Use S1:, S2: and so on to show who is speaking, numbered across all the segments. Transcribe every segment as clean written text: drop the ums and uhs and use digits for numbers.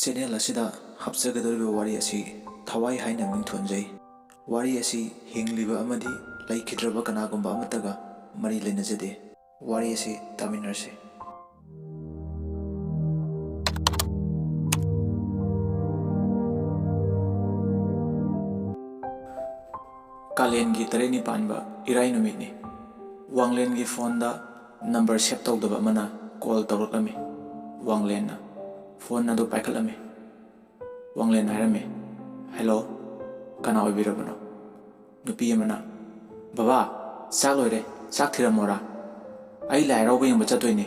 S1: Channel ꯑꯁꯤꯗ ꯍꯥꯞꯆꯒꯗꯧꯔꯤꯕ ꯋꯥꯔꯤ ꯑꯁꯤ ꯊꯋꯥꯏ ꯍꯥꯏꯅ ꯃꯤꯡꯊꯣꯟꯖꯩ꯫ ꯋꯥꯔꯤ ꯑꯁꯤ ꯍꯤꯡꯂꯤꯕ ꯑꯃꯗꯤ ꯂꯩꯈꯤꯗ꯭ꯔꯕ ꯀꯅꯥꯒꯨꯝꯕ ꯑꯃꯠꯇꯒ ꯃꯔꯤ ꯂꯩꯅꯖꯗꯦ꯫ ꯋꯥꯔꯤ ꯑꯁꯤ ꯇꯥꯃꯤꯟꯅꯔꯁꯤ꯫ ꯀꯥꯂꯦꯟꯒꯤ 8ꯅꯤ ꯄꯥꯟꯕ ꯏꯔꯥꯏ ꯅꯨꯃꯤꯠꯅꯤ꯫ ꯋꯥꯡꯂꯦꯟꯒꯤ ꯐꯣꯟꯗ ꯅꯝꯕꯔ ꯁꯦꯞ ꯇꯧꯗꯕ ꯑꯃꯅ ꯀꯣꯜ ꯇꯧꯔꯛꯂꯝꯃꯤ꯫ ꯋꯥꯡꯂꯦꯟꯅ ꯐꯣꯟ ꯑꯗꯨ ꯄꯥꯏꯈꯠꯂꯝꯃꯤ꯫ ꯋꯥꯡꯂꯦꯟ ꯍꯥꯏꯔꯝꯃꯤ, "ꯍꯦꯜꯂꯣ, ꯀꯅꯥ ꯑꯣꯏꯕꯤꯔꯕꯅꯣ?" ꯅꯨꯄꯤ ꯑꯃꯅ, "ꯕꯕꯥ, ꯆꯥꯛ ꯂꯣꯏꯔꯦ, ꯆꯥꯛ ꯊꯤꯔꯝꯃꯣꯔꯥ? ꯑꯩ ꯂꯥꯏ ꯍꯔꯥꯎꯕ ꯌꯦꯡꯕ ꯆꯠꯇꯣꯏꯅꯤ꯫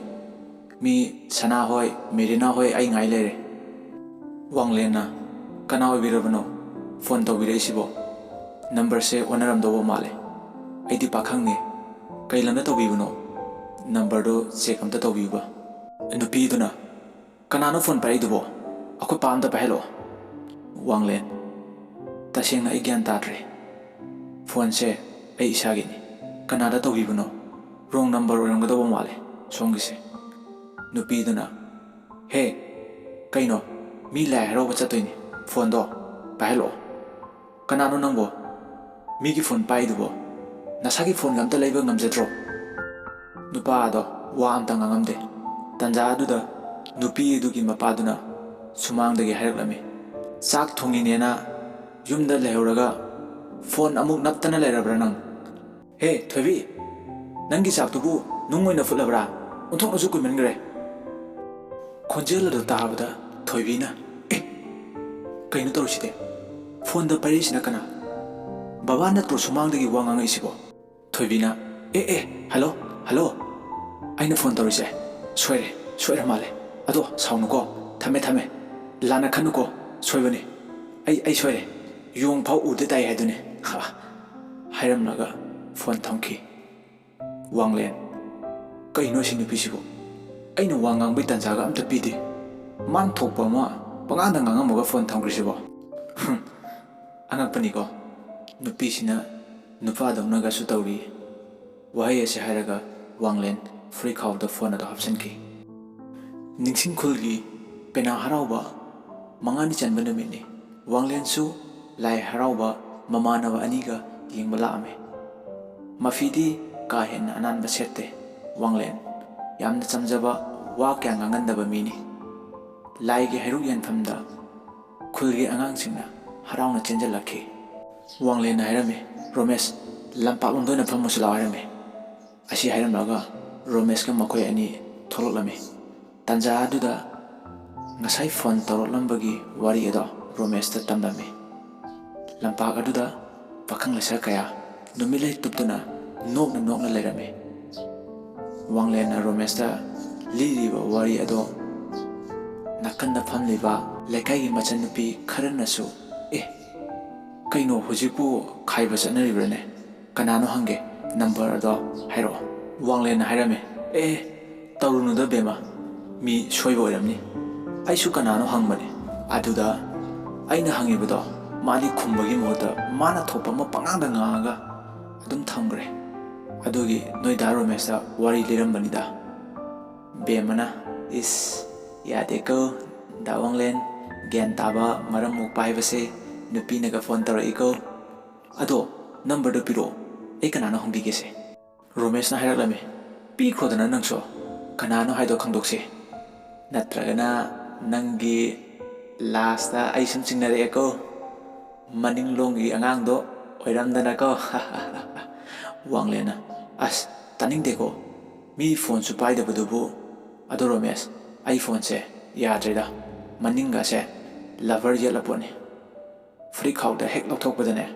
S1: ꯃꯤ ꯁꯅꯥ ꯍꯣꯏ, ꯃꯦꯔꯤꯅꯥ ꯍꯣꯏ ꯑꯩ ꯉꯥꯏ ꯂꯩꯔꯦ." ꯋꯥꯡꯂꯦꯟꯅ, "ꯀꯅꯥ ꯑꯣꯏꯕꯤꯔꯕꯅꯣ? ꯐꯣꯟ ꯇꯧꯕꯤꯔꯛꯏꯁꯤꯕꯣ? ꯅꯝꯕꯔꯁꯦ ꯑꯣꯟꯅꯔꯝꯗꯧꯕ ꯃꯥꯜꯂꯦ꯫ ꯑꯩꯗꯤ ꯄꯥꯈꯪꯅꯤ꯫ ꯀꯩ ꯂꯝꯗ ꯇꯧꯕꯤꯕꯅꯣ? ꯅꯝꯕꯔꯗꯣ ꯆꯦꯛ ꯑꯝꯇ ꯇꯧꯕꯤꯌꯨꯕ." ꯅꯨꯄꯤꯗꯨꯅ, "ꯀꯅꯥꯅꯣ ꯐꯣꯟ ꯄꯥꯏꯔꯛꯏꯗꯨꯕꯣ? ꯑꯩꯈꯣꯏ ꯄꯥ ꯑꯝꯇ ꯄꯥꯏꯍꯜꯂꯛꯑꯣ." ꯋꯥꯡꯂꯦꯟ, "ꯇꯁꯦꯡꯅ ꯑꯩ ꯒ꯭ꯌꯥꯟ ꯇꯥꯗ꯭ꯔꯦ꯫ ꯐꯣꯟꯁꯦ ꯑꯩ ꯏꯁꯥꯒꯤꯅꯤ꯫ ꯀꯅꯥꯗ ꯇꯧꯕꯤꯕꯅꯣ? ꯔꯣꯡ ꯅꯝꯕꯔ ꯑꯣꯏꯔꯝꯒꯗꯧꯕ ꯃꯥꯜꯂꯦ ꯁꯣꯝꯒꯤꯁꯦ." ꯅꯨꯄꯤꯗꯨꯅ, "ꯍꯦ, ꯀꯩꯅꯣ? ꯃꯤ ꯂꯥꯏ ꯍꯔꯥꯎꯕ ꯆꯠꯇꯣꯏꯅꯤ꯫ ꯐꯣꯟꯗꯣ ꯄꯥꯏꯍꯜꯂꯛꯑꯣ꯫ ꯀꯅꯥꯅꯣ ꯅꯪꯕꯣ? ꯃꯤꯒꯤ ꯐꯣꯟ ꯄꯥꯏꯗꯨꯕꯣ? ꯅꯁꯥꯒꯤ ꯐꯣꯟꯒ ꯑꯝꯇ ꯂꯩꯕ ꯉꯝꯖꯗ꯭ꯔꯣ?" ꯅꯨꯄꯥ ꯑꯗꯣ ꯋꯥ ꯑꯝꯇ ꯉꯥꯡꯉꯝꯗꯦ꯫ ꯇꯟꯖꯥ ꯑꯗꯨꯗ ꯅꯨꯄꯤ ꯑꯗꯨꯒꯤ ꯃꯄꯥꯗꯨꯅ ꯁꯨꯃꯥꯡꯗꯒꯤ ꯍꯥꯏꯔꯛꯂꯝꯃꯤ, "ꯆꯥꯛ ꯊꯣꯡꯉꯤꯅꯦꯅ ꯌꯨꯝꯗ ꯂꯩꯍꯧꯔꯒ ꯐꯣꯟ ꯑꯃꯨꯛ ꯅꯞꯇꯅ ꯂꯩꯔꯕ꯭ꯔꯥ ꯅꯪ? ꯍꯦ ꯊꯣꯏꯕꯤ, ꯅꯪꯒꯤ ꯆꯥꯛꯇꯨꯕꯨ ꯅꯨꯡ ꯑꯣꯏꯅ ꯐꯨꯠꯂꯕ꯭ꯔꯥ? ꯑꯣꯟꯊꯣꯛꯅꯁꯨ ꯀꯨꯏꯃꯟꯈ꯭ꯔꯦ." ꯈꯣꯟꯖꯦꯜ ꯑꯗꯨ ꯇꯥꯕꯗ ꯊꯣꯏꯕꯤꯅ, "ꯑꯦ, ꯀꯩꯅꯣ ꯇꯧꯔꯤꯁꯤꯗꯤ? ꯐꯣꯟꯗ ꯄꯥꯏꯔꯛꯏꯁꯤꯅ ꯀꯅꯥ? ꯕꯕꯥ ꯅꯠꯇ꯭ꯔꯣ ꯁꯨꯃꯥꯡꯗꯒꯤ ꯋꯥ ꯉꯥꯡꯉꯛꯏꯁꯤꯕꯣ?" ꯊꯣꯏꯕꯤꯅ, ꯍꯜꯂꯣ, ꯍꯜꯂꯣ, ꯑꯩꯅ ꯐꯣꯟ ꯇꯧꯔꯤꯁꯦ ꯁꯣꯏꯔ ꯃꯥꯜꯂꯦ. ꯑꯗꯣ ꯁꯥꯎꯅꯨꯀꯣ, ꯊꯝꯃꯦ, ꯂꯥꯟꯅ ꯈꯟꯅꯨꯀꯣ, ꯁꯣꯏꯕꯅꯤ. ꯑꯩ ꯁꯣꯏꯔꯦ. ꯌꯣꯡ ꯐꯥꯎ ꯎꯗ ꯇꯥꯏ ꯍꯥꯏꯗꯨꯅꯤ." ꯍꯥꯏꯔꯝꯂꯒ ꯐꯣꯟ ꯊꯝꯈꯤ꯫ ꯋꯥꯡꯂꯦꯟ, "ꯀꯩꯅꯣ ꯁꯤ ꯅꯨꯄꯤꯁꯤꯕꯨ? ꯑꯩꯅ ꯋꯥ ꯉꯥꯡꯕꯩ ꯇꯟꯖꯥꯒ ꯑꯝꯇ ꯄꯤꯗꯦ. ꯃꯥꯟ ꯊꯣꯛꯄ ꯑꯃ ꯄꯉꯥꯡꯗ ꯉꯥꯡꯉꯝꯃꯒ ꯐꯣꯟ ꯊꯝꯈ꯭ꯔꯤꯁꯤꯕꯣ." ꯑꯉꯛꯄꯅꯤꯀꯣ, ꯅꯨꯄꯤꯁꯤꯅ ꯅꯨꯄꯥꯗꯧꯅꯒꯁꯨ ꯇꯧꯔꯤ꯫ ꯋꯥꯍꯩ ꯑꯁꯤ ꯍꯥꯏꯔꯒ ꯋꯥꯡꯂꯦꯟ ꯐꯨꯔꯤꯈꯥꯎꯗ ꯐꯣꯟ ꯑꯗꯨ ꯍꯥꯞꯆꯤꯟꯈꯤ꯫ ꯅꯤꯡꯁꯤꯡꯈꯨꯜꯒꯤ ꯄꯦꯅꯥ ꯍꯔꯥꯎꯕ 5ꯅꯤ ꯆꯟꯕ ꯅꯨꯃꯤꯠꯅꯤ꯫ ꯋꯥꯡꯂꯦꯟꯁꯨ ꯂꯥꯏ ꯍꯔꯥꯎꯕ ꯃꯃꯥꯟꯅꯕ 2ꯒ ꯌꯦꯡꯕ ꯂꯥꯛꯑꯝꯃꯤ꯫ ꯃꯐꯤꯗꯤ ꯀꯥ ꯍꯦꯟꯅ ꯑꯅꯥꯟꯕ ꯁꯦꯠꯇꯦ꯫ ꯋꯥꯡꯂꯦꯟ ꯌꯥꯝꯅ ꯆꯝꯖꯕ, ꯋꯥ ꯀꯌꯥ ꯉꯥꯡꯒꯟꯗꯕ ꯃꯤꯅꯤ꯫ ꯂꯥꯏꯒꯤ ꯍꯩꯔꯨꯛ ꯌꯦꯟꯐꯝꯗ ꯈꯨꯜꯒꯤ ꯑꯉꯥꯡꯁꯤꯡꯅ ꯍꯔꯥꯎꯅ ꯆꯦꯟꯖꯜꯂꯛꯈꯤ꯫ ꯋꯥꯡꯂꯦꯟꯅ ꯍꯥꯏꯔꯝꯃꯤ, "ꯔꯣꯃꯦꯁ, ꯂꯝꯄꯥꯛꯂꯣꯝꯗ ꯑꯣꯏꯅ ꯐꯝꯃꯨꯁꯤ ꯂꯥꯎ" ꯍꯥꯏꯔꯝꯃꯤ꯫ ꯑꯁꯤ ꯍꯥꯏꯔꯝꯂꯒ ꯔꯣꯃꯦꯁꯀ ꯃꯈꯣꯏ 2 ꯊꯣꯛꯂꯛꯂꯝꯃꯤ꯫ ꯇꯟꯖꯥ ꯑꯗꯨꯗ ꯉꯁꯥꯏ ꯐꯣꯟ ꯇꯧꯔꯛꯂꯝꯕꯒꯤ ꯋꯥꯔꯤ ꯑꯗꯣ ꯔꯣꯃꯦꯁꯇ ꯇꯝꯂꯝꯃꯤ꯫ ꯂꯝꯄꯥꯛ ꯑꯗꯨꯗ ꯄꯥꯈꯪ ꯂꯩꯁꯥ ꯀꯌꯥ ꯅꯨꯃꯤꯠꯂꯩ ꯇꯨꯞꯇꯨꯅ ꯅꯣꯛꯅ ꯂꯩꯔꯝꯃꯤ꯫ ꯋꯥꯡꯂꯦꯟꯅ ꯔꯣꯃꯦꯁꯇ ꯂꯤꯔꯤꯕ ꯋꯥꯔꯤ ꯑꯗꯣ ꯅꯥꯀꯟꯗ ꯐꯝꯂꯤꯕ ꯂꯩꯀꯥꯏꯒꯤ ꯃꯆꯟꯅꯨꯄꯤ ꯈꯔꯅꯁꯨ, "ꯀꯩꯅꯣ ꯍꯧꯖꯤꯛꯄꯨ ꯈꯥꯏꯕ ꯆꯠꯅꯔꯤꯕ꯭ꯔꯅꯦ? ꯀꯅꯥꯅꯣ ꯍꯪꯒꯦ, ꯅꯝꯕꯔ ꯑꯗꯣ ꯍꯥꯏꯔꯛꯑꯣ." ꯋꯥꯡꯂꯦꯟꯅ ꯍꯥꯏꯔꯝꯃꯤ, "ꯇꯧꯔꯨꯅꯨꯗ ꯕꯦꯝꯃ, ꯃꯤ ꯁꯣꯏꯕ ꯑꯣꯏꯔꯝꯅꯤ. ꯑꯩꯁꯨ ꯀꯅꯥꯅꯣ ꯍꯪꯕꯅꯤ. ꯑꯗꯨꯗ ꯑꯩꯅ ꯍꯪꯉꯤꯕꯗꯣ ꯃꯥꯗꯤ ꯈꯨꯝꯕꯒꯤ ꯃꯍꯨꯠꯇ ꯃꯥꯅ ꯊꯣꯛꯄ ꯑꯃ ꯄꯉꯥꯡꯗ ꯉꯥꯡꯉꯒ ꯑꯗꯨꯝ ꯊꯝꯈ꯭ꯔꯦ. ꯑꯗꯨꯒꯤ ꯅꯣꯏ ꯗꯥ ꯔꯣꯃꯦꯁꯇ ꯋꯥꯔꯤ ꯂꯤꯔꯝꯕꯅꯤꯗ." ꯕꯦꯝꯃꯅ, "ꯌꯥꯗꯦꯀꯣ ꯗꯥ ꯋꯥꯡꯂꯦꯟ, ꯒ꯭ꯌꯥꯟ ꯇꯥꯕ ꯃꯔꯝ ꯃꯣꯛꯄ ꯍꯥꯏꯕꯁꯦ ꯅꯨꯄꯤꯅꯒ ꯐꯣꯟ ꯇꯧꯔꯛꯏꯀꯣ. ꯑꯗꯣ ꯅꯝꯕꯔꯗꯣ ꯄꯤꯔꯛꯑꯣ, ꯑꯩ ꯀꯅꯥꯅꯣ ꯍꯪꯕꯤꯒꯦꯁꯦ." ꯔꯣꯃꯦꯁꯅ ꯍꯥꯏꯔꯛꯂꯝꯃꯤ, "ꯄꯤꯈ꯭ꯔꯣꯗꯅ ꯅꯪꯁꯨ, ꯀꯅꯥꯅꯣ ꯍꯥꯏꯗꯣ ꯈꯪꯗꯣꯛꯁꯤ. ꯅꯠꯇ꯭ꯔꯒꯅ ꯅꯪꯒꯤ ꯂꯥꯁꯇ ꯑꯩ ꯁꯨꯝ ꯆꯤꯡꯅꯔꯛꯑꯦꯀꯣ. ꯃꯅꯤꯡꯂꯣꯡꯒꯤ ꯑꯉꯥꯡꯗꯣ ꯑꯣꯏꯔꯝꯗꯅꯀꯣ." ꯋꯥꯡꯂꯦꯟꯅ, "ꯑꯁ ꯇꯥꯅꯤꯡꯗꯦꯀꯣ, ꯃꯤ ꯐꯣꯟꯁꯨ ꯄꯥꯏꯗꯕꯗꯨꯕꯨ. ꯑꯗꯣ ꯔꯣꯃꯦꯁ, ꯑꯩ ꯐꯣꯟꯁꯦ ꯌꯥꯗ꯭ꯔꯦꯗ. ꯃꯅꯤꯡꯒꯁꯦ ꯂꯚꯔ ꯌꯦꯠꯂ ꯄꯣꯠꯅꯤ. ꯐꯨꯔꯤꯈꯥꯎꯗ ꯍꯦꯛ ꯂꯧꯊꯣꯛꯄꯗꯅꯦ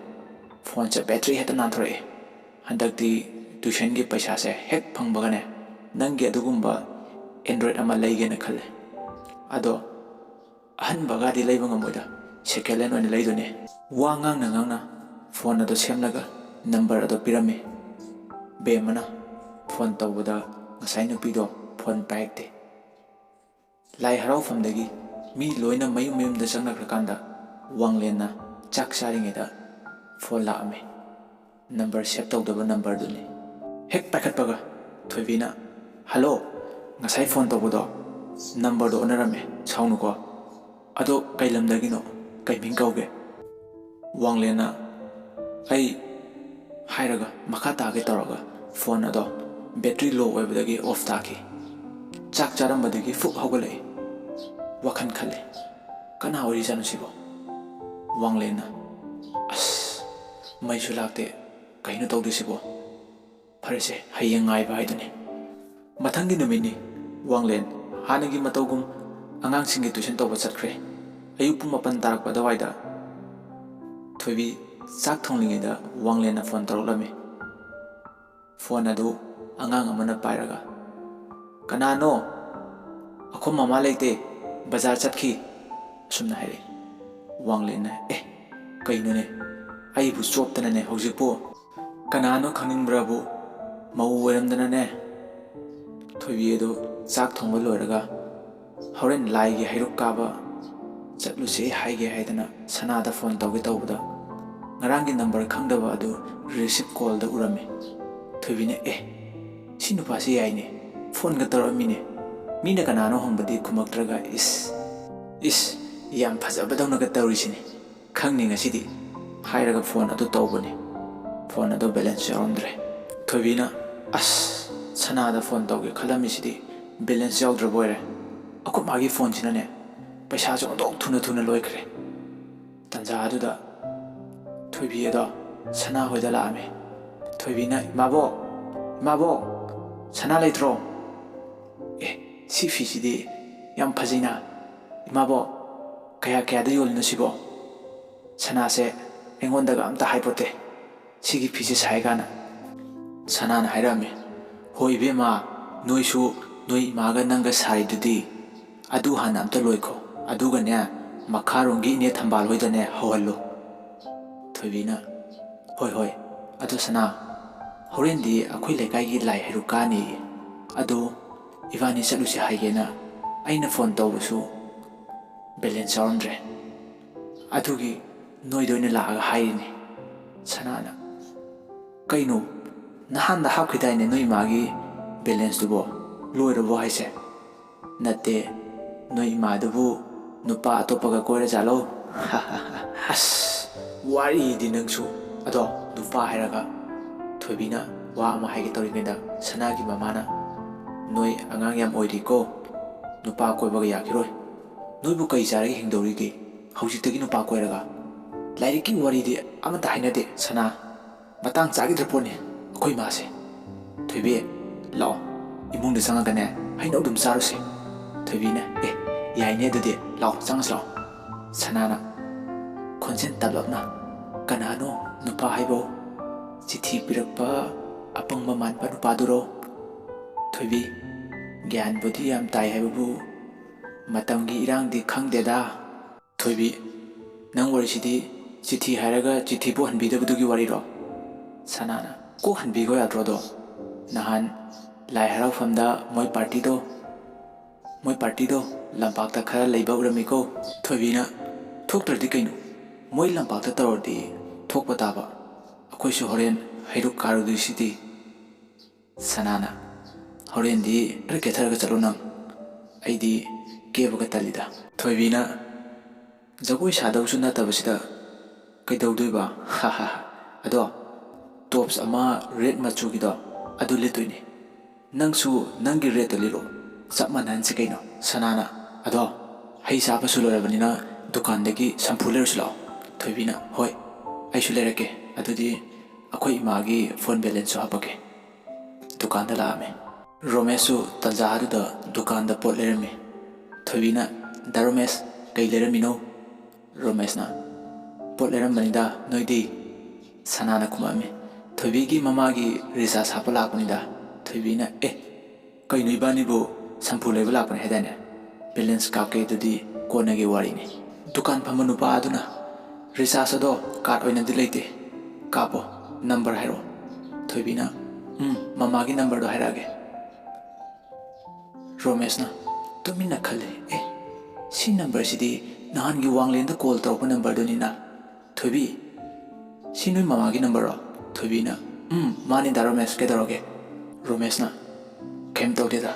S1: ꯐꯣꯟꯁꯦ ꯕꯦꯇ꯭ꯔꯤ ꯍꯦꯛꯇ ꯅꯥꯟꯊꯣꯔꯛꯏ. ꯍꯟꯗꯛꯇꯤ ꯇ꯭ꯌꯨꯁꯟꯒꯤ ꯄꯩꯁꯥꯁꯦ ꯍꯦꯛ ꯐꯪꯕꯒꯅꯦ ꯅꯪꯒꯤ ꯑꯗꯨꯒꯨꯝꯕ ꯑꯦꯟꯗ꯭ꯔꯣꯏꯗ ꯑꯃ ꯂꯩꯒꯦꯅ ꯈꯜꯂꯦ. ꯑꯗꯣ ꯑꯍꯟꯕꯒꯗꯤ ꯂꯩꯕ ꯉꯝꯃꯣꯏꯗ, ꯁꯦꯀꯦꯟ ꯍꯦꯟ ꯑꯣꯏꯅ ꯂꯩꯗꯣꯏꯅꯦ." ꯋꯥ ꯉꯥꯡꯅ ꯐꯣꯟ ꯑꯗꯨ ꯁꯦꯝꯂꯒ ꯅꯝꯕꯔ ꯑꯗꯨ ꯄꯤꯔꯝꯃꯤ꯫ ꯕꯦꯝꯃꯅ ꯐꯣꯟ ꯇꯧꯕꯗ ꯉꯁꯥꯏ ꯅꯨꯄꯤꯗꯣ ꯐꯣꯟ ꯄꯥꯏꯔꯛꯇꯦ꯫ ꯂꯥꯏ ꯍꯔꯥꯎꯐꯝꯗꯒꯤ ꯃꯤ ꯂꯣꯏꯅ ꯃꯌꯨꯝꯗ ꯆꯪꯅꯈ꯭ꯔꯀꯥꯟꯗ ꯋꯥꯡꯂꯦꯟꯅ ꯆꯥꯛ ꯆꯥꯔꯤꯉꯩꯗ ꯐꯣꯟ ꯂꯥꯛꯑꯝꯃꯤ꯫ ꯅꯝꯕꯔ ꯁꯦꯞ ꯇꯧꯗꯕ ꯅꯝꯕꯔꯗꯨꯅꯤ꯫ ꯍꯦꯛ ꯄꯥꯏꯈꯠꯄꯒ ꯊꯣꯏꯕꯤꯅ, "ꯍꯜꯂꯣ, ꯉꯁꯥꯏ ꯐꯣꯟ ꯇꯧꯕꯗꯣ ꯅꯝꯕꯔꯗꯣ ꯑꯣꯟꯅꯔꯝꯃꯦ. ꯁꯥꯎꯅꯨꯀꯣ." ꯑꯗꯣ ꯀꯩ ꯂꯝꯗꯒꯤꯅꯣ ꯀꯩ ꯃꯤꯡ ꯀꯧꯒꯦ ꯋꯥꯡꯂꯦꯟꯅ ꯑꯩ ꯍꯥꯏꯔꯒ ꯃꯈꯥ ꯇꯥꯒꯦ ꯇꯧꯔꯒ ꯐꯣꯟ ꯑꯗꯣ ꯕꯦꯇ꯭ꯔꯤ ꯂꯣ ꯑꯣꯏꯕꯗꯒꯤ ꯑꯣꯐ ꯇꯥꯈꯤ ꯆꯥꯛ ꯆꯥꯔꯝꯕꯗꯒꯤ ꯐꯨꯛ ꯍꯧꯒꯠꯂꯛꯏ ꯋꯥꯈꯜ ꯈꯜꯂꯤ ꯀꯅꯥ ꯑꯣꯏꯔꯤꯖꯥꯠꯅꯣ ꯁꯤꯕꯣ ꯋꯥꯡꯂꯦꯟꯅ ꯑꯁ ꯃꯩꯁꯨ ꯂꯥꯛꯇꯦ ꯀꯩꯅꯣ ꯇꯧꯗꯣꯏꯁꯤꯕꯣ ꯐꯔꯦꯁꯦ ꯍꯌꯦꯡ ꯉꯥꯏꯕ ꯍꯥꯏꯗꯨꯅꯤ ꯃꯊꯪꯒꯤ ꯅꯨꯃꯤꯠꯅꯤ ꯋꯥꯡꯂꯦꯟ ꯍꯥꯟꯅꯒꯤ ꯃꯇꯧꯒꯨꯝ ꯑꯉꯥꯡꯁꯤꯡꯒꯤ ꯇꯨꯏꯁꯟ ꯇꯧꯕ ꯆꯠꯈ꯭ꯔꯦ ꯑꯌꯨꯛ ꯄꯨꯡ 8 ꯇꯥꯔꯛꯄ ꯑꯗꯨꯋꯥꯏꯗ ꯊꯣꯏꯕꯤ ꯆꯥꯛ ꯊꯣꯡꯂꯤꯉꯩꯗ ꯋꯥꯡꯂꯦꯟꯅ ꯐꯣꯟ ꯇꯧꯔꯛꯂꯝꯃꯤ ꯐꯣꯟ ꯑꯗꯨ ꯑꯉꯥꯡ ꯑꯃꯅ ꯄꯥꯏꯔꯒ ꯀꯅꯥꯅꯣ ꯑꯩꯈꯣꯏ ꯃꯃꯥ ꯂꯩꯇꯦ ꯕꯖꯥꯔ ꯆꯠꯈꯤ ꯑꯁꯨꯝꯅ ꯍꯥꯏꯔꯛꯏ ꯋꯥꯡꯂꯦꯟꯅ ꯀꯩꯅꯣꯅꯦ ꯑꯩꯕꯨ ꯆꯣꯞꯇꯅꯅꯦ ꯍꯧꯖꯤꯛꯄꯨ ꯀꯅꯥꯅꯣ ꯈꯪꯅꯤꯡꯕ꯭ꯔꯕꯨ ꯃꯧ ꯑꯣꯏꯔꯝꯗꯅꯅꯦ ꯊꯣꯏꯕꯤ ꯑꯗꯨ ꯆꯥꯛ ꯊꯣꯡꯕ ꯂꯣꯏꯔꯒ ꯍꯣꯔꯦꯟ ꯂꯥꯏꯒꯤ ꯍꯩꯔꯨꯛ ꯀꯥꯕ ꯆꯠꯂꯨꯁꯦ ꯍꯥꯏꯒꯦ ꯍꯥꯏꯗꯅ ꯁꯅꯥꯗ ꯐꯣꯟ ꯇꯧꯒꯦ ꯇꯧꯕꯗ ꯉꯔꯥꯡꯒꯤ ꯅꯝꯕꯔ ꯈꯪꯗꯕ ꯑꯗꯨ ꯔꯤꯁꯤꯞ ꯀꯣꯜꯗ ꯎꯔꯝꯃꯤ ꯊꯣꯏꯕꯤꯅ ꯁꯤ ꯅꯨꯄꯥꯁꯤ ꯌꯥꯏꯅꯦ ꯐꯣꯟꯒ ꯇꯧꯔꯛꯑꯝꯃꯤꯅꯦ ꯃꯤꯅ ꯀꯅꯥꯅꯣ ꯍꯪꯕꯗꯤ ꯈꯨꯝꯃꯛꯇ꯭ꯔꯒ ꯏꯁ ꯌꯥꯝ ꯐꯖꯕꯗꯧꯅꯒ ꯇꯧꯔꯤꯁꯤꯅꯤ ꯈꯪꯅꯤ ꯉꯁꯤꯗꯤ ꯍꯥꯏꯔꯒ ꯐꯣꯟ ꯑꯗꯨ ꯇꯧꯕꯅꯤ ꯐꯣꯟ ꯑꯗꯨ ꯕꯦꯂꯦꯟꯁ ꯌꯥꯎꯔꯝꯗ꯭ꯔꯦ ꯊꯣꯏꯕꯤꯅ ꯁꯅꯥꯗ ꯐꯣꯟ ꯇꯧꯒꯦ ꯈꯜꯂꯝꯃꯤꯁꯤꯗꯤ ꯕꯦꯂꯦꯟꯁ ꯌꯥꯎꯗ꯭ꯔꯕ ꯑꯣꯏꯔꯦ ꯑꯩꯈꯣꯏ ꯃꯥꯒꯤ ꯐꯣꯟꯁꯤꯅꯅꯦ ꯄꯩꯁꯥꯁꯨ ꯑꯣꯟꯊꯣꯛ ꯊꯨꯅ ꯂꯣꯏꯈ꯭ꯔꯦ ꯇꯟꯖꯥ ꯑꯗꯨꯗ ꯊꯣꯏꯕꯤ ꯑꯗꯣ ꯁꯅꯥ ꯍꯣꯏꯗ ꯂꯥꯛꯑꯝꯃꯤ ꯊꯣꯏꯕꯤꯅ ꯏꯃꯥꯕꯣꯛ ꯁꯅꯥ ꯂꯩꯇ꯭ꯔꯣ ꯁꯤ ꯐꯤꯁꯤꯗꯤ ꯌꯥꯝ ꯐꯖꯩꯅ ꯏꯃꯥꯕꯣꯛ ꯀꯌꯥꯗ ꯌꯣꯜꯂꯤꯅꯣ ꯁꯤꯕꯣ ꯁꯅꯥꯁꯦ ꯑꯩꯉꯣꯟꯗꯒ ꯑꯝꯇ ꯍꯥꯏꯄꯣꯠꯇꯦ ꯁꯤꯒꯤ ꯐꯤꯁꯦ ꯁꯥꯏ ꯀꯥꯟꯅ ꯁꯅꯥꯅ ꯍꯥꯏꯔꯛꯑꯝꯃꯤ ꯍꯣꯏ ꯏꯕꯦꯝꯃ ꯅꯣꯏꯁꯨ ꯅꯣꯏ ꯏꯃꯥꯒ ꯅꯪꯒ ꯁꯥꯏꯗꯨꯗꯤ ꯑꯗꯨ ꯍꯥꯟꯅ ꯑꯝꯇ ꯂꯣꯏꯈꯣ ꯑꯗꯨꯒꯅꯦ ꯃꯈꯥꯔꯣꯝꯒꯤ ꯏꯅꯦ ꯊꯝꯕꯥꯜ ꯍꯣꯏꯗꯅꯦ ꯍꯧꯍꯜꯂꯨ ꯊꯣꯏꯕꯤꯅ ꯍꯣꯏ ꯑꯗꯨ ꯁꯅꯥ ꯍꯣꯔꯦꯟꯗꯤ ꯑꯩꯈꯣꯏ ꯂꯩꯀꯥꯏꯒꯤ ꯂꯥꯏ ꯍꯩꯔꯨꯛ ꯀꯥꯅꯤ ꯑꯗꯣ ꯏꯕꯥꯅꯤ ꯆꯠꯂꯨꯁꯦ ꯍꯥꯏꯒꯦꯅ ꯑꯩꯅ ꯐꯣꯟ ꯇꯧꯕꯁꯨ ꯕꯦꯂꯦꯟꯁ ꯌꯥꯎꯔꯝꯗ꯭ꯔꯦ ꯑꯗꯨꯒꯤ ꯅꯣꯏꯗ ꯑꯣꯏꯅ ꯂꯥꯛꯑꯒ ꯍꯥꯏꯔꯤꯅꯤ ꯁꯅꯥꯅ ꯀꯩꯅꯣ ꯅꯍꯥꯟꯗ ꯍꯥꯞꯈꯤꯗꯥꯏꯅꯦ ꯅꯣꯏ ꯏꯃꯥꯒꯤ ꯕꯦꯂꯦꯟꯁꯇꯨꯕꯣ ꯂꯣꯏꯔꯕꯣ ꯍꯥꯏꯁꯦ ꯅꯠꯇꯦ ꯅꯣꯏ ꯏꯃꯥꯗꯨꯕꯨ ꯅꯨꯄꯥ ꯑꯇꯣꯞꯄꯒ ꯀꯣꯏꯔꯖꯥꯠꯂꯣ ꯋꯥꯔꯤꯗꯤ ꯅꯪꯁꯨ ꯑꯗꯣ ꯅꯨꯄꯥ ꯍꯥꯏꯔꯒ ꯊꯣꯏꯕꯤꯅ ꯋꯥ ꯑꯃ ꯍꯥꯏꯒꯦ ꯇꯧꯔꯤꯉꯩꯗ ꯁꯅꯥꯒꯤ ꯃꯃꯥꯅ ꯅꯣꯏ ꯑꯉꯥꯡ ꯌꯥꯝ ꯑꯣꯏꯔꯤꯀꯣ ꯅꯨꯄꯥ ꯀꯣꯏꯕꯒ ꯌꯥꯈꯤꯔꯣꯏ ꯅꯣꯏꯕꯨ ꯀꯩ ꯆꯥꯔꯒ ꯍꯤꯡꯗꯧꯔꯤꯒꯦ ꯍꯧꯖꯤꯛꯇꯒꯤ ꯅꯨꯄా ꯀꯣꯏꯔꯒ ꯂꯥꯏꯔꯤꯛꯀꯤ ꯋꯥꯔꯤꯗꯤ ꯑꯃꯠꯇ ꯍꯥꯏꯅꯗꯦ ꯁꯅꯥ ꯃꯇꯥꯡ ꯆꯥꯈꯤꯗ꯭ꯔ ꯄꯣꯠꯅꯤ ꯑꯩꯈꯣꯏ ꯃꯥꯁꯦ ꯊꯣꯏꯕꯤ ꯂꯥꯛꯑꯣ ꯏꯃꯨꯡꯗ ꯆꯪꯉꯒꯅꯦ ꯍꯩꯅꯧ ꯑꯗꯨꯝ ꯆꯥꯔꯨꯁꯦ ꯊꯣꯏꯕꯤꯅ ꯌꯥꯏꯅꯦ ꯑꯗꯨꯗꯤ ꯂꯥꯛꯑꯣ ꯆꯪꯉꯁꯤ ꯂꯥꯛꯑꯣ ꯁꯅꯥꯅ ꯈꯣꯟꯖꯦꯜ ꯇꯞꯂꯞꯅ ꯀꯅꯥꯅꯣ ꯅꯨꯄꯥ ꯍꯥꯏꯕꯣ ꯆꯤꯊꯤ ꯄꯤꯔꯛꯄ ꯑꯄꯪꯕ ꯃꯥꯟꯕ ꯅꯨꯄꯥꯗꯨꯔꯣ ꯊꯣꯏꯕꯤ ꯒ꯭ꯌꯥꯟꯕꯨꯗꯤ ꯌꯥꯝ ꯇꯥꯏ ꯍꯥꯏꯕꯕꯨ ꯃꯇꯝꯒꯤ ꯏꯔꯥꯡꯗꯤ ꯈꯪꯗꯦꯗ ꯊꯣꯏꯕꯤ ꯅꯪ ꯋꯥꯔꯤꯁꯤꯗꯤ ꯆꯤꯊꯤ ꯍꯥꯏꯔꯒ ꯆꯤꯊꯤꯕꯨ ꯍꯟꯕꯤꯗꯕꯗꯨꯒꯤ ꯋꯥꯔꯤꯔꯣ ꯁꯅꯥꯅ ꯀꯣꯛ ꯍꯟꯕꯤꯈꯣ ꯌꯥꯗ꯭ꯔꯣꯗꯣ ꯅꯍꯥꯟ ꯂꯥꯏ ꯍꯔꯥꯎꯐꯝꯗ ꯃꯣꯏ ꯄꯥꯔꯇꯤꯗꯣ ꯂꯝꯄꯥꯛꯇ ꯈꯔ ꯂꯩꯕ ꯎꯔꯝꯃꯤꯀꯣ ꯊꯣꯏꯕꯤꯅ ꯊꯣꯛꯇ꯭ꯔꯗꯤ ꯀꯩꯅꯣ ꯃꯣꯏ ꯂꯝꯄꯥꯛꯇ ꯇꯧꯔꯗꯤ ꯊꯣꯛꯄ ꯇꯥꯕ ꯑꯩꯈꯣꯏꯁꯨ ꯍꯣꯔꯦꯟ ꯍꯩꯔꯨꯛ ꯀꯥꯔꯨꯗꯣꯏꯁꯤꯗꯤ ꯁꯅꯥꯅ ꯍꯣꯔꯦꯟꯗꯤ ꯈꯔ ꯀꯦꯊꯔꯒ ꯆꯠꯂꯣ ꯅꯪ ꯑꯩꯗꯤ ꯀꯦꯕꯒ ꯇꯜꯂꯤꯗ ꯊꯣꯏꯕꯤꯅ ꯖꯒꯣꯏ ꯁꯥꯗꯧꯁꯨ ꯅꯠꯇꯕꯁꯤꯗ ꯀꯩꯗꯧꯗꯣꯏꯕ ꯑꯗꯣ ꯇꯣꯞꯁ ꯑꯃ ꯔꯦꯠ ꯃꯆꯨꯒꯤꯗꯣ ꯑꯗꯨ ꯂꯤꯠꯇꯣꯏꯅꯤ ꯅꯪꯁꯨ ꯅꯪꯒꯤ ꯔꯦꯠꯇ ꯂꯤꯠꯂꯣ ꯆꯞ ꯃꯥꯟꯅꯍꯟꯁꯤ ꯀꯩꯅꯣ ꯁꯅꯥꯅ ꯑꯗꯣ ꯍꯩ ꯆꯥꯕꯁꯨ ꯂꯣꯏꯔꯕꯅꯤ나 ꯗꯨꯀꯥꯟꯗꯒꯤ ꯁꯝꯄꯨ ꯂꯩꯔꯨꯁꯤ ꯂꯥꯛꯑꯣ ꯊꯣꯏꯕꯤꯅ ꯍꯣꯏ ꯑꯩꯁꯨ ꯂꯩꯔꯛꯀꯦ ꯑꯗꯨꯗꯤ ꯑꯩꯈꯣꯏ ꯏꯃꯥꯒꯤ ꯐꯣꯟ ꯕꯦꯂꯦꯟꯁꯁꯨ ꯍꯥꯞꯄꯛꯀꯦ ꯗꯨꯀꯥꯟꯗ ꯂꯥꯛꯑꯝꯃꯤ ꯔꯣꯃꯦꯁꯁꯨ ꯇꯟꯖꯥ ꯑꯗꯨꯗ ꯗꯨꯀꯥꯟꯗ ꯄꯣꯠ ꯂꯩꯔꯝꯃꯤ ꯊꯣꯏꯕꯤꯅ ꯗꯥ ꯔꯣꯃꯦꯁ ꯀꯩ ꯂꯩꯔꯝꯃꯤꯅꯣ ꯔꯣꯃꯦꯁꯅ ꯄꯣꯠ ꯂꯩꯔꯝꯕꯅꯤꯗ ꯅꯣꯏꯗꯤ ꯁꯅꯥꯅ ꯈꯨꯝꯃꯛꯑꯝꯃꯤ ꯊꯣꯏꯕꯤꯒꯤ ꯃꯃꯥꯒꯤ ꯔꯤꯆꯥꯔꯖ ꯍꯥꯞꯄ ꯂꯥꯛꯄꯅꯤꯗ ꯊꯣꯏꯕꯤꯅ ꯀꯩꯅꯣ ꯏꯕꯥꯅꯤꯕꯨ ꯁꯝꯄꯨ ꯂꯩꯕ ꯂꯥꯛꯄꯅꯤ ꯍꯥꯏꯗꯥꯏꯅꯦ ꯕꯦꯂꯦꯟꯁ ꯀꯥꯞꯀꯦ ꯑꯗꯨꯗꯤ ꯀꯣꯟꯅꯒꯤ ꯋꯥꯔꯤꯅꯤ ꯗꯨꯀꯥꯟ ꯐꯝꯕ ꯅꯨꯄꯥ ꯑꯗꯨꯅ ꯔꯤꯆꯥꯔꯖ ꯑꯗꯣ ꯀꯥꯔꯗ ꯑꯣꯏꯅꯗꯤ ꯂꯩꯇꯦ ꯀꯥꯞꯄꯣ ꯅꯝꯕꯔ ꯍꯥꯏꯔꯛꯑꯣ ꯊꯣꯏꯕꯤꯅ ꯃꯃꯥꯒꯤ ꯅꯝꯕꯔꯗꯣ ꯍꯥꯏꯔꯛꯑꯒꯦ ꯔꯣꯃꯦꯁꯅ ꯇꯨꯃꯤꯟꯅ ꯈꯜꯂꯤ ꯁꯤ ꯅꯝꯕꯔꯁꯤꯗꯤ ꯅꯍꯥꯟꯒꯤ ꯋꯥꯡꯂꯦꯟꯗ ꯀꯣꯜ ꯇꯧꯔꯛꯄ ꯅꯝꯕꯔꯗꯨꯅꯤꯅ ꯊꯣꯏꯕꯤ ꯁꯤ ꯅꯣꯏ ꯃꯃꯥꯒꯤ ꯅꯝꯕꯔꯔꯣ ꯊꯣꯏꯕꯤꯅ ꯃꯥꯅꯤ ꯗꯥ ꯔꯣꯃꯦꯁ ꯀꯩꯗꯧꯔꯒꯦ ꯔꯣꯃꯦꯁꯅ ꯀꯩꯝ ꯇꯧꯗꯦꯗ